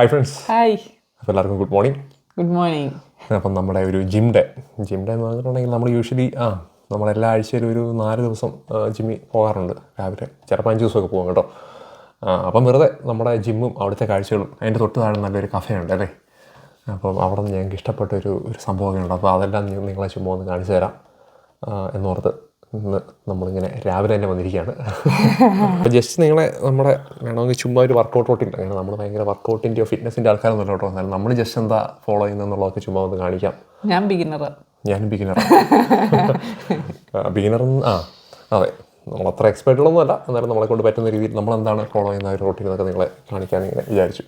Hi friends. Hi. അപ്പോൾ എല്ലാവർക്കും good morning. Good morning. അപ്പം നമ്മുടെ ഒരു ജിം ഡേ എന്ന് പറഞ്ഞിട്ടുണ്ടെങ്കിൽ നമ്മൾ യൂഷ്വലി നമ്മളെല്ലാ ആഴ്ചയിലും ഒരു 4 ദിവസം ജിമ്മിൽ പോകാറുണ്ട്. രാവിലെ ചിലപ്പോൾ 5 ദിവസമൊക്കെ പോകും കേട്ടോ. അപ്പം വെറുതെ നമ്മുടെ ജിമ്മും അവിടുത്തെ കാഴ്ചകളും അതിൻ്റെ തൊട്ട് താഴെ നല്ലൊരു കഫേയുണ്ട് അല്ലേ. അപ്പം അവിടെ നിന്ന് ഞങ്ങൾക്ക് ഇഷ്ടപ്പെട്ട ഒരു സംഭവമൊക്കെ ഉണ്ട്. അപ്പോൾ അതെല്ലാം നിങ്ങളെ ചുമ്മാ ഒന്ന് കാണിച്ചു തരാം എന്നോർത്ത് ഇന്ന് നമ്മളിങ്ങനെ രാവിലെ തന്നെ വന്നിരിക്കുകയാണ്. അപ്പോൾ ജസ്റ്റ് നിങ്ങളെ നമ്മുടെ വേണമെങ്കിൽ ചുമ്മാ ഒരു വർക്കൗട്ട് റൂട്ടീൻ, അങ്ങനെ നമ്മൾ ഭയങ്കര വർക്കൗട്ടിൻ്റെയോ ഫിറ്റ്നസിൻ്റെ ആൾക്കാരൊന്നും കേട്ടോ. എന്നാലും നമ്മൾ ജസ്റ്റ് എന്താ ഫോളോ ചെയ്യുന്നതെന്നുള്ളതൊക്കെ ചുമ്മാ ഒന്ന് കാണിക്കാം. ഞാനും ബിഗിനർ. അതെ, നമ്മൾ അത്ര എക്സ്പെർട്ടുകളൊന്നും അല്ല, എന്നാലും നമ്മളെ കൊണ്ട് പറ്റുന്ന രീതിയിൽ നമ്മളെന്താണ് ഫോളോ ചെയ്യുന്ന ഒരു റൂട്ടീൻ എന്നൊക്കെ നിങ്ങളെ കാണിക്കാൻ ഇങ്ങനെ വിചാരിച്ചു.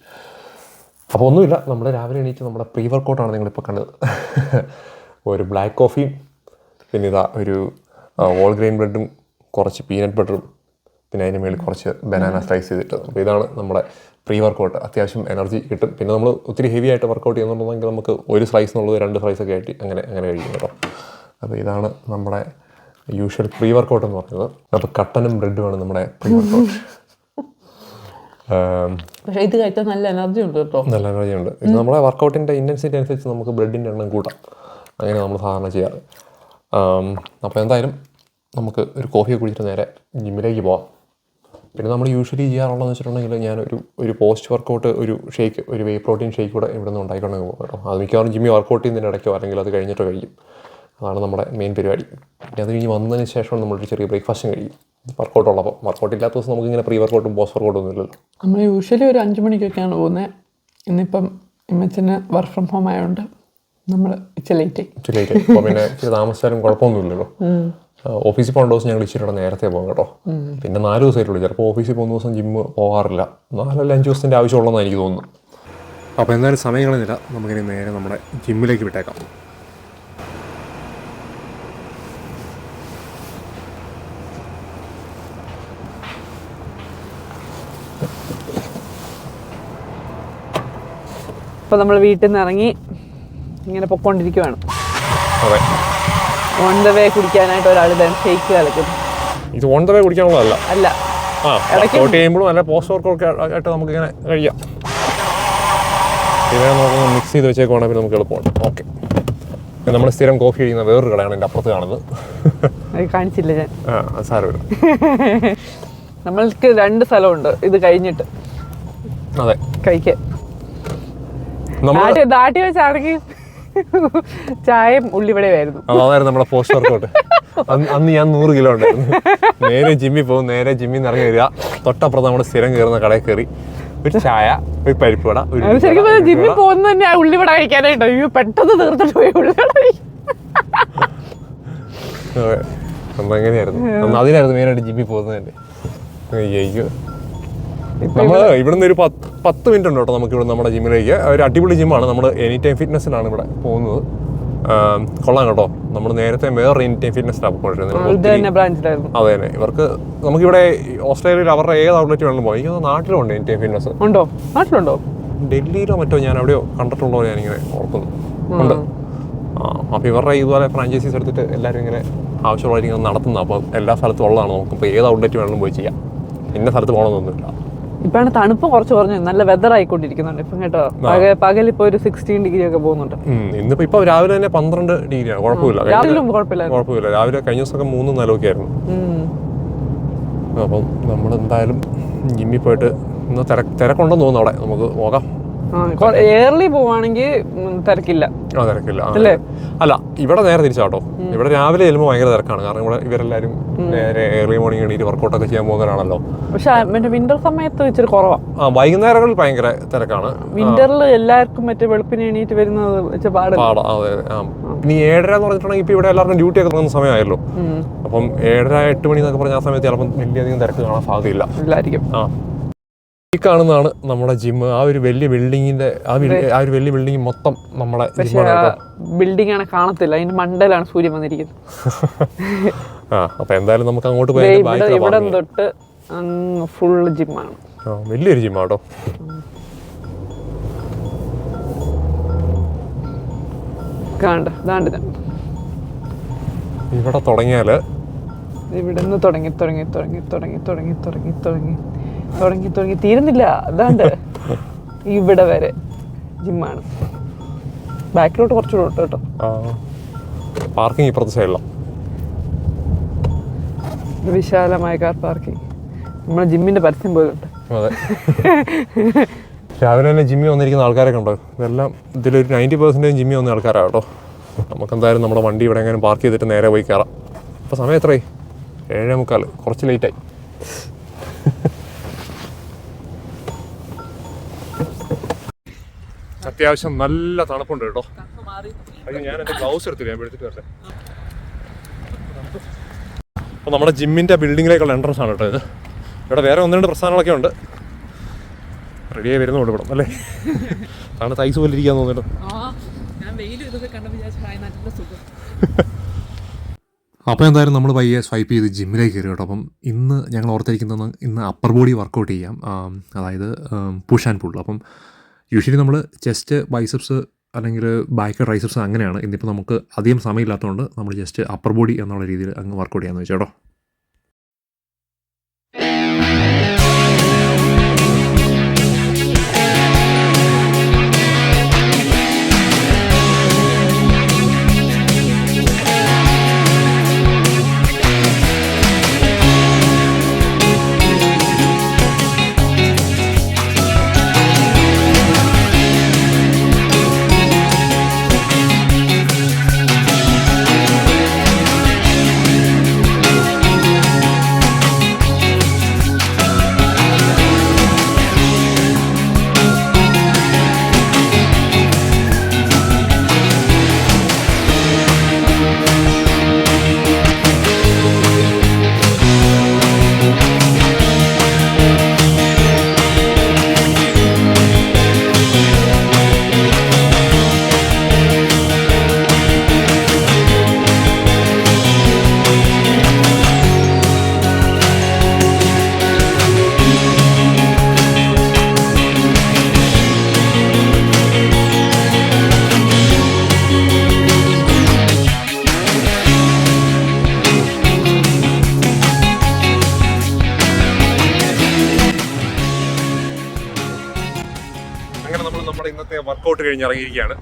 അപ്പോൾ ഒന്നുമില്ല, നമ്മൾ രാവിലെ എണീറ്റ് നമ്മുടെ പ്രീ വർക്കൗട്ടാണ് നിങ്ങളിപ്പോൾ കണ്ടത്. ഒരു ബ്ലാക്ക് കോഫിയും പിന്നെ ഇതാ ഒരു ഹോൾ ഗ്രെയിൻ ബ്രെഡും കുറച്ച് പീനട്ട് ബട്ടറും പിന്നെ അതിന് മേളിൽ കുറച്ച് ബനാന സ്ലൈസ് ചെയ്തിട്ട്. അപ്പോൾ ഇതാണ് നമ്മുടെ പ്രീ വർക്കൗട്ട്. അത്യാവശ്യം എനർജി കിട്ടും. പിന്നെ നമ്മൾ ഒത്തിരി ഹെവി ആയിട്ട് വർക്കൗട്ട് ചെയ്യുന്നുണ്ടെങ്കിൽ നമുക്ക് ഒരു സ്ലൈസ് എന്നുള്ളത് 2 സ്ലൈസൊക്കെ ആയിട്ട് അങ്ങനെ കഴിയും കേട്ടോ. അപ്പോൾ ഇതാണ് നമ്മുടെ യൂഷ്വൽ പ്രീ വർക്കൗട്ട് എന്ന് പറയുന്നത്. അപ്പോൾ കട്ടനും ബ്രെഡുമാണ് നമ്മുടെ പ്രീ വർക്കൗട്ട്. പക്ഷേ ഇത് കഴിച്ചാൽ നല്ല എനർജി ഉണ്ട് കേട്ടോ. നല്ല എനർജി ഉണ്ട്. ഇത് നമ്മുടെ വർക്കൗട്ടിൻ്റെ ഇൻറ്റൻസിറ്റി അനുസരിച്ച് നമുക്ക് ബ്രെഡിൻ്റെ എണ്ണം കൂട്ടാം. അങ്ങനെ നമ്മൾ സാധാരണ ചെയ്യാറ്. അപ്പോൾ എന്തായാലും നമുക്ക് ഒരു കോഫിയൊക്കെ കുടിച്ചിട്ട് നേരെ ജിമ്മിലേക്ക് പോവാം. പിന്നെ നമ്മൾ യൂഷ്വലി ചെയ്യാറുള്ളതെന്ന് വെച്ചിട്ടുണ്ടെങ്കിൽ ഞാൻ ഒരു പോസ്റ്റ് വർക്കൗട്ട് ഒരു ഷേക്ക്, ഒരു വേ പ്രോട്ടീൻ ഷേക്ക് കൂടെ ഇവിടെ നിന്ന് ഉണ്ടായിക്കൊണ്ടെങ്കിൽ പോകും കേട്ടോ. അത് മിക്കവാറും ജിമ്മി വർക്കൗട്ട് ചെയ്യുന്നതിന് ഇടയ്ക്കോ അല്ലെങ്കിൽ അത് കഴിഞ്ഞിട്ടോ കഴിയും. അതാണ് നമ്മുടെ മെയിൻ പരിപാടി. പിന്നെ അത് കഴിഞ്ഞ് വന്നതിന് ശേഷം നമ്മളൊരു ചെറിയ ബ്രേക്ക്ഫാസ്റ്റും കഴിയും. വർക്കൗട്ട് ഉള്ളപ്പോൾ. വർക്കൗട്ട് ഇല്ലാത്ത ദിവസം നമുക്കിങ്ങനെ പ്രീ വർക്കൗട്ടും പോസ്റ്റ് വർക്കൗട്ടും ഒന്നും ഇല്ലല്ലോ. നമ്മൾ യൂഷ്വലി ഒരു 5 മണിക്കൊക്കെയാണ് പോകുന്നത്. ഇന്നിപ്പം ഇമ്മച്ചന് വർക്ക് ഫ്രം ഹോം ആയതുകൊണ്ട് നമ്മൾ ഇച്ചിരി ലേറ്റ്. അപ്പോൾ പിന്നെ ഇച്ചിരി താമസിച്ചാലും കുഴപ്പമൊന്നുമില്ലല്ലോ. ഓഫീസിൽ പോകേണ്ട ദിവസം ഞങ്ങൾ ഇച്ചിരി നേരത്തെ പോകും കേട്ടോ. പിന്നെ 4 ദിവസമായിട്ടുള്ളൂ. ചിലപ്പോൾ ഓഫീസിൽ പോകുന്ന ദിവസം ജിമ്മ് പോകാറില്ല. 4 അല്ലെങ്കിൽ 5 ദിവസത്തിൻ്റെ ആവശ്യമുള്ളതെന്ന് എനിക്ക് തോന്നുന്നു. അപ്പോൾ എന്തായാലും സമയങ്ങളില്ല, നമുക്കിനി നേരെ നമ്മുടെ ജിമ്മിലേക്ക് വിട്ടേക്കാം. അപ്പോൾ നമ്മൾ വീട്ടിൽ നിന്ന് ഇറങ്ങി ഇങ്ങനെ പൊക്കോണ്ടിരിക്കുവാണ്. അതെ, ഓൺ ദ വേ കുടിക്കാനായിട്ട് ഒരാൾ ഷേക്ക് കളിക്കും. ഇത് ഓൺ ദ വേ കുടിക്കാനുള്ളതല്ല, അല്ല വർക്കൗട്ട് ചെയ്യുമ്പോഴും അല്ല പോസ്റ്റ് വർക്കൗട്ട് ആയിട്ട് നമുക്കിങ്ങനെ കഴിയാം. ഇതിനെ നമുക്ക് മിക്സ് ചെയ്ത് വെച്ചേക്കുവാണെങ്കിൽ പിന്നെ നമുക്ക് എളുപ്പമാണ്. ഓക്കെ, നമ്മൾ സ്ഥിരം കോഫി കഴിക്കുന്ന വേറൊരു കടയാണ് എൻ്റെ അപ്പുറത്ത് കാണുന്നത്. കാണിച്ചില്ല ഞാൻ. അത് സാരമില്ല. നമ്മൾക്ക് 2 സ്ഥലമുണ്ട് ഇത് കഴിഞ്ഞിട്ട്. അതെ, കഴിക്കാൻ നാട്ടി വെച്ചാണെങ്കിൽ ചായയും ഉള്ളിവടയായിരുന്നു. അതായിരുന്നു നമ്മുടെ പോസ്റ്റ് വർക്കൗട്ട്. അന്ന് ഞാൻ 100 കിലോ ഉണ്ടായിരുന്നു. നേരെ ജിമ്മിൽ പോകും, നേരെ ജിമ്മിൽ നിന്ന് ഇറങ്ങി വരിക, തൊട്ടപ്പുറത്ത് നമ്മൾ സ്ഥിരം കയറുന്ന കടയിൽ കയറി ഒരു ചായ, ഒരു പരിപ്പുവട. ശരിക്കും ജിമ്മിൽ പോകുന്ന തന്നെ ഉള്ളിവട കഴിക്കാനായിട്ടോ. പെട്ടെന്ന് തീർത്തിട്ട് പോയി ഉള്ളിവട. അതെ, നമ്മൾ എങ്ങനെയായിരുന്നു അതിനായിരുന്നു മെയിനായിട്ട് ജിമ്മിൽ പോകുന്നത് തന്നെ. അയ്യോ, നമ്മൾ ഇവിടുന്ന് ഒരു 10 മിനിറ്റ് ഉണ്ട് കേട്ടോ നമുക്ക് ഇവിടെ നമ്മുടെ ജിമ്മിലേക്ക്. ഒരു അടിപൊളി ജിമ്മാണ്. നമ്മൾ എനി ടൈം ഫിറ്റ്നസ്സിലാണ് ഇവിടെ പോകുന്നത്. കൊള്ളാം കേട്ടോ. നമ്മൾ നേരത്തെ വേറെ എനി ടൈം ഫിറ്റ്നസ്സിലാണ് പോയിട്ടിരുന്നത്. അതെ തന്നെ, ഇവർക്ക് നമുക്കിവിടെ ഓസ്ട്രേലിയയിൽ അവരുടെ ഏത് ഔട്ട്ലെറ്റ് വേണമെങ്കിലും പോയി. എനിക്ക് നാട്ടിലുണ്ട് എനി ടൈം ഫിറ്റ്നസ്. ഉണ്ടോ? നാട്ടിലുണ്ടോ? ഡൽഹിയിലോ മറ്റോ ഞാൻ എവിടെയോ കണ്ടിട്ടുള്ളോ ഞാനിങ്ങനെ ഓർക്കുന്നു. ഉണ്ട്. അപ്പോൾ ഇവരുടെ ഇതുപോലെ ഫ്രാഞ്ചൈസീസ് എടുത്തിട്ട് എല്ലാവരും ഇങ്ങനെ ആവശ്യമുള്ളവർ ഇങ്ങനെ നടത്തുന്നത്. അപ്പോൾ എല്ലാ സ്ഥലത്തും ഉള്ളതാണ്. നമുക്കിപ്പോൾ ഏത് ഔട്ട്ലെറ്റ് വേണമെങ്കിലും പോയി ചെയ്യാം. ഇന്ന സ്ഥലത്ത് പോകണമെന്നൊന്നുമില്ല. ഇപ്പാണ് തണുപ്പ് കുറച്ച് കുറഞ്ഞു, നല്ല വെതർ ആയിക്കൊണ്ടിരിക്കുന്നുണ്ട് ഇപ്പം കേട്ടോ. പകലിപ്പോൾ ഒരു 16 ഡിഗ്രി ഒക്കെ പോകുന്നുണ്ട്. ഇന്നിപ്പോൾ രാവിലെ തന്നെ 12 ഡിഗ്രിയാണ്. കുഴപ്പമില്ല. രാവിലെ കഴിഞ്ഞ ദിവസമൊക്കെ 3 നിലയൊക്കെ ആയിരുന്നു. അപ്പം നമ്മൾ എന്തായാലും ജിമ്മിൽ പോയിട്ട് ഇന്ന് തിരക്കുണ്ടെന്ന് തോന്നുന്നു അവിടെ. നമുക്ക് നോക്കാം. ഏർലി പോവാണെങ്കിൽ തിരക്കില്ല. തിരക്കില്ല അല്ല, ഇവിടെ നേരെ തിരിച്ചാട്ടോ. ഇവിടെ രാവിലെ ചെല്ലുമ്പോൾ ഭയങ്കര തിരക്കാണ്. കാരണം ഇവിടെ ഇവരെല്ലാവരും നേരെ ഏർലി മോർണിംഗ് എണീറ്റ് വർക്കൗട്ടൊക്കെ ചെയ്യാൻ പോകുന്നവരാണല്ലോ. പക്ഷെ വിന്റർ സമയത്ത് ഇച്ചിരി കുറവാണ്. വൈകുന്നേരങ്ങളിൽ ഭയങ്കര തിരക്കാണ്. വിന്ററിൽ എല്ലാവർക്കും മറ്റേ വെളുപ്പിന് എണീറ്റ് വരുന്നത് പാടാ. അതെ, ഇനി 7:30 എന്ന് പറഞ്ഞിട്ടുണ്ടെങ്കിൽ ഇപ്പൊ ഇവിടെ എല്ലാവർക്കും ഡ്യൂട്ടി ഒക്കെ തുടങ്ങുന്ന സമയമായല്ലോ. അപ്പം 7:30 8 മണി എന്നൊക്കെ പറഞ്ഞ ആ സമയത്ത് ചിലപ്പം വലിയധികം തിരക്ക് കാണാൻ സാധ്യതയില്ല. ഈ കാണുന്നതാണ് നമ്മുടെ ജിമ്മ്. ആ ഒരു വലിയ ബിൽഡിങ്ങിന്റെ ആ ഒരു വലിയ ബിൽഡിംഗ് മൊത്തം നമ്മുടെ ബിൽഡിംഗ് ആണ്, കാണത്തില്ല. അതിന്റെ മണ്ടയിലാണ് സൂര്യൻ വന്നിരിക്കുന്നത്. അപ്പൊ എന്തായാലും നമുക്ക് അങ്ങോട്ട് പോയി ഇവിടെ തൊട്ട് ഫുൾ ജിമ്മാണ്. വലിയൊരു ജിമ്മാട്ടോ. ഇവിടെ തുടങ്ങിയാല് ഇവിടെ നിന്ന് തുടങ്ങി തീരുന്നില്ല. അതാണ്ട് ഇവിടെ വരെ ജിമ്മാണ്. ബാക്കിലോട്ട് കുറച്ചുകൂടെ ഉണ്ട് കേട്ടോ. പാർക്കിംഗ് ഇപ്പുറത്തെ സൈഡിലാണ്. വിശാലമായ കാർ പാർക്കിംഗ്. നമ്മുടെ ജിമ്മിന്റെ പരസ്യം പോലുണ്ട്. അതെ, രാവിലെ തന്നെ ജിമ്മിൽ വന്നിരിക്കുന്ന ആൾക്കാരൊക്കെ ഉണ്ടോ? ഇതെല്ലാം ഇതിലൊരു 90% ജിമ്മിൽ വന്ന ആൾക്കാരാണ് കേട്ടോ. നമുക്കെന്തായാലും നമ്മുടെ വണ്ടി ഇവിടെ എങ്ങനെ പാർക്ക് ചെയ്തിട്ട് നേരെ പോയി കയറാം. അപ്പോൾ സമയം എത്രയായി? 7:45. കുറച്ച് ലേറ്റായി. അത്യാവശ്യം നല്ല തണുപ്പുണ്ട് കേട്ടോ. അയ്യോ, ഞാൻ എൻ്റെ ഗ്ലൗസ് എടുത്തില്ല, ഞാൻ എടുത്തിട്ട് വരട്ടെ. അപ്പോൾ നമ്മുടെ ജിമ്മിൻ്റെ ബിൽഡിങ്ങിലേക്കുള്ള എൻട്രൻസ് ആണ് കേട്ടോ ഇത്. ഇവിടെ വേറെ 1-2 പ്രസ്ഥാനങ്ങളൊക്കെ ഉണ്ട്. റെഡിയായി വരുന്നുണ്ട് ഇവിടെ അല്ലേ? അതാണ് തൈസ് പോലെ ഇരിക്കാൻ തോന്നുന്നു. അപ്പോൾ എന്തായാലും നമ്മൾ പയ്യെ സ്വൈപ്പ് ചെയ്ത് ജിമ്മിലേക്ക് കയറി കേട്ടോ. അപ്പം ഇന്ന് ഞങ്ങൾ ഓർത്തിരിക്കുന്നത് ഇന്ന് അപ്പർ ബോഡി വർക്കൗട്ട് ചെയ്യാം, അതായത് പുഷ് ആൻഡ് പുൾ. അപ്പം യൂഷ്വലി നമ്മൾ ചെസ്റ്റ്, ബൈസെപ്സ് അല്ലെങ്കിൽ ബാക്ക്, ട്രൈസെപ്സ് അങ്ങനെയാണ്. ഇന്നിപ്പോൾ നമുക്ക് അധികം സമയമില്ലാത്തതുകൊണ്ട് നമ്മൾ ജസ്റ്റ് അപ്പർ ബോഡി എന്നുള്ള രീതിയിൽ അങ്ങ് വർക്കൗട്ട് ചെയ്യാമെന്ന് വെച്ചോ കേട്ടോ. നമ്മുടെ ഇന്നത്തെ വർക്കൗട്ട് കഴിഞ്ഞ് ഇറങ്ങിയിരിക്കുകയാണ്.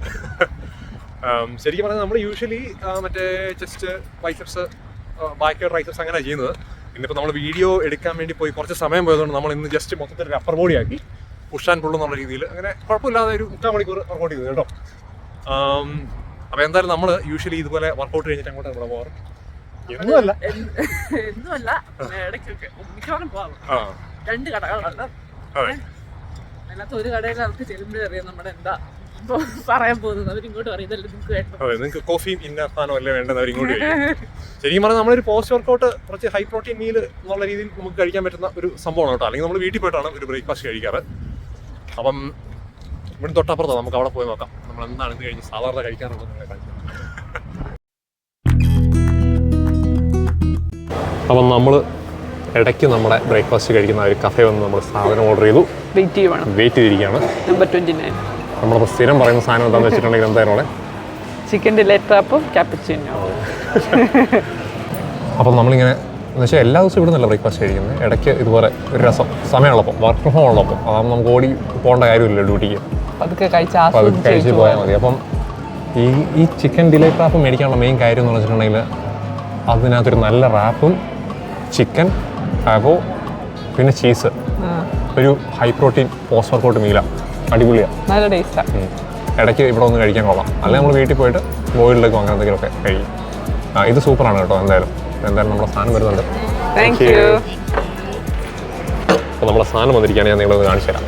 ശരിക്കും പറഞ്ഞാൽ നമ്മൾ യൂഷ്വലി മറ്റേ ചെസ്റ്റ്, ബൈസെപ്സ്, ബാക്ക്, ട്രൈസെപ്സ് അങ്ങനെ ചെയ്യുന്നത്. ഇന്നിപ്പോൾ നമ്മൾ വീഡിയോ എടുക്കാൻ വേണ്ടി പോയി കുറച്ച് സമയം പോയതുകൊണ്ട് നമ്മൾ ഇന്ന് ജസ്റ്റ് മൊത്തത്തിൽ ഒരു അപ്പർ ബോഡി ആക്കി പുഷ് ആൻഡ് പുൾ എന്നുള്ള രീതിയിൽ അങ്ങനെ കുഴപ്പമില്ലാതെ ഒരു 3/4 മണിക്കൂർ വർക്കൗട്ട് ചെയ്തു കേട്ടോ. അപ്പോൾ എന്തായാലും നമ്മൾ യൂഷ്വലി ഇതുപോലെ വർക്കൗട്ട് കഴിഞ്ഞിട്ട് അങ്ങോട്ട് നമ്മൾ പോകാറ്. എന്നുമല്ല ഇടയ്ക്കൊക്കെ മിക്കവാറും പോകാം. 2 കടകളുണ്ട്. അതിനകത്ത് ഒരു കടയിൽ അവർക്ക് ചെല്ലുമ്പോഴേ അറിയാം നമ്മുടെ എന്താ പറയാൻ പോകുന്നത്. അവരിങ്ങോട്ട് പറയുന്നല്ലോ നിങ്ങൾക്ക് വേണ്ട. അതെ, നിങ്ങൾക്ക് കോഫിയും ഇന്ന സാധനം അല്ലേ വേണ്ടത്, അവരിങ്ങോട്ട് ശരിക്കും പറഞ്ഞാൽ നമ്മളൊരു പോസ്റ്റ് വർക്കൗട്ട് കുറച്ച് ഹൈ പ്രോട്ടീൻ മീൽ എന്നുള്ള രീതിയിൽ നമുക്ക് കഴിക്കാൻ പറ്റുന്ന ഒരു സംഭവമാണ് കേട്ടോ. അല്ലെങ്കിൽ നമ്മൾ വീട്ടിൽ പോയിട്ടാണ് ഒരു ബ്രേക്ക്ഫാസ്റ്റ് കഴിക്കാറ്. അപ്പം ഇവിടെ തൊട്ടപ്പുറത്താണ്, നമുക്ക് അവിടെ പോയി നോക്കാം നമ്മൾ എന്താണ് ഇത് കഴിഞ്ഞ് സാധാരണ കഴിക്കാറുള്ളത്. അപ്പം നമ്മൾ ഇടയ്ക്ക് നമ്മുടെ ബ്രേക്ക്ഫാസ്റ്റ് കഴിക്കുന്ന ഒരു കഫേ വന്ന് നമ്മൾ സാധനം ഓർഡർ ചെയ്തു. വെയിറ്റ് ചെയ്തിരിക്കുകയാണ്. നമ്പർ 29. നമ്മളിപ്പോൾ സ്ഥിരം പറയുന്ന സാധനം എന്താണെന്ന് വെച്ചിട്ടുണ്ടെങ്കിൽ എന്തായാലും അവിടെ ചിക്കൻ ഡിലൈറ്റ് ട്രാപ്പും ക്യാപ്പച്ചിനോ. അപ്പം നമ്മളിങ്ങനെ എന്ന് വെച്ചാൽ എല്ലാ ദിവസവും ഇവിടെ നിന്നല്ല ബ്രേക്ക്ഫാസ്റ്റ് കഴിക്കുന്നത്. ഇടയ്ക്ക് ഇതുപോലെ ഒരു രസം സമയമുള്ളപ്പോൾ, വർക്ക് ഫ്രം ഹോം ഉള്ളപ്പോൾ, അതാകുമ്പോൾ നമുക്ക് ഓടി പോകേണ്ട കാര്യമില്ല ഡ്യൂട്ടിക്ക്. അതൊക്കെ കഴിച്ച് പോയാൽ മതി. അപ്പം ഈ ചിക്കൻ ഡിലൈറ്റ് ട്രാപ്പ് മേടിക്കാനുള്ള മെയിൻ കാര്യം എന്ന് വെച്ചിട്ടുണ്ടെങ്കിൽ അതിനകത്തൊരു നല്ല റാപ്പും ചിക്കൻ ആവോ പിന്നെ ചീസ്, ഒരു ഹൈ പ്രോട്ടീൻ പോസ്റ്റ് വർക്കൗട്ട് മീലാണ്. അടിപൊളിയാണ്, നല്ല ടേസ്റ്റാണ്. ഇടയ്ക്ക് ഇവിടെ ഒന്ന് കഴിക്കാൻ കൊള്ളാം. അല്ലെങ്കിൽ നമ്മൾ വീട്ടിൽ പോയിട്ട് ബോയിൽഡേക്കോ അങ്ങനെ എന്തെങ്കിലുമൊക്കെ കഴിക്കും. ഇത് സൂപ്പറാണ് കേട്ടോ. എന്തായാലും നമ്മുടെ സാധനം വരുന്നുണ്ട്. അപ്പോൾ നമ്മുടെ സാധനം വന്നിരിക്കുകയാണ്, ഞാൻ നിങ്ങളൊന്ന് കാണിച്ചു തരാം.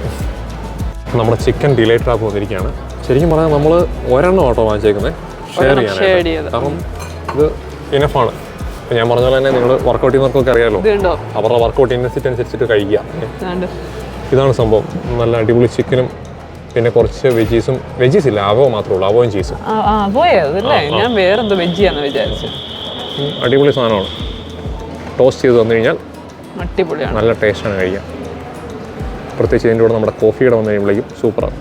നമ്മുടെ ചിക്കൻ ഡിലൈറ്റ് ട്രാപ്പ് വന്നിരിക്കുകയാണ്. ശരിക്കും പറഞ്ഞാൽ നമ്മൾ ഒരെണ്ണം കേട്ടോ വാങ്ങിച്ചേക്കുന്നത്, ഷെയർ ചെയ്യാനായിട്ട്. കാരണം ഇത് ഇനഫാണ്. ഇപ്പം ഞാൻ പറഞ്ഞ പോലെ തന്നെ നിങ്ങൾ വർക്കൗട്ട് ചെയ്യുന്നവർക്കൊക്കെ അറിയാമല്ലോ, അവരുടെ വർക്കൗട്ട് ഇൻറ്റൻസിറ്റി അനുസരിച്ചിട്ട് കഴിക്കുക. ഇതാണ് സംഭവം. നല്ല അടിപൊളി ചിക്കനും പിന്നെ കുറച്ച് വെജീസ് ഇല്ല, അവോ മാത്രമേ ഉള്ളൂ, അവോയും ചീസും. ഞാൻ വേറെന്തോ വെജിയാന്ന് വിചാരിച്ചു. അടിപൊളി സാധനമാണ്. ടോസ്റ്റ് ചെയ്ത് വന്നു കഴിഞ്ഞാൽ അടിപൊളിയാണ്, നല്ല ടേസ്റ്റാണ് കഴിക്കാൻ. പ്രത്യേകിച്ച് ഇതിൻ്റെ കൂടെ നമ്മുടെ കോഫിയുടെ വന്നു കഴിയുമ്പോഴേക്കും സൂപ്പറാണ്.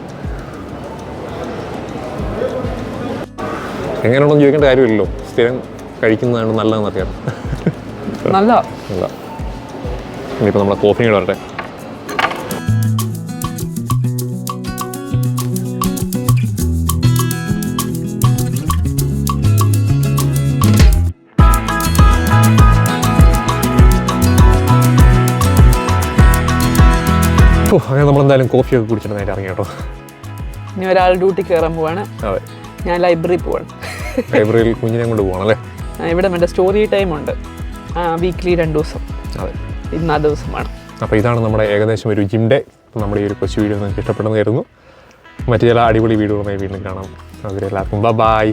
എങ്ങനെയാണെന്ന് ചോദിക്കേണ്ട കാര്യമില്ലല്ലോ, സ്ഥിരം കഴിക്കുന്നതാണ് നല്ലതെന്ന് അറിയാം. നല്ല ഇനിയിപ്പോൾ നമ്മളെ കോഫിയും കൂടെ വരട്ടെ. അങ്ങനെ നമ്മളെന്തായാലും കോഫിയൊക്കെ കുടിച്ചിട്ട് നേരെ ഇറങ്ങി കേട്ടോ. ഇനി ഒരാൾ ഡ്യൂട്ടി കയറാൻ പോവാണ്. അതെ, ഞാൻ ലൈബ്രറി പോവാണ്. ലൈബ്രറിയിൽ കുഞ്ഞിനെ കൊണ്ട് പോകണം അല്ലേ? ഇവിടെ മറ്റേ സ്റ്റോറി ടൈം ഉണ്ട്, വീക്ക്ലി 2 ദിവസം. അതെ, ഇന്ന് ആ ദിവസമാണ്. അപ്പോൾ ഇതാണ് നമ്മുടെ ഏകദേശം ഒരു ജിം ഡേ. നമ്മുടെ ഈ ഒരു കൊച്ചു വീഡിയോ നിങ്ങൾക്ക് ഇഷ്ടപ്പെടുന്നു കരുതുന്നു. മറ്റു ചില അടിപൊളി വീഡിയോകളുമായി വീണ്ടും കാണാം. അതുവരെ എല്ലാവർക്കും ബൈ.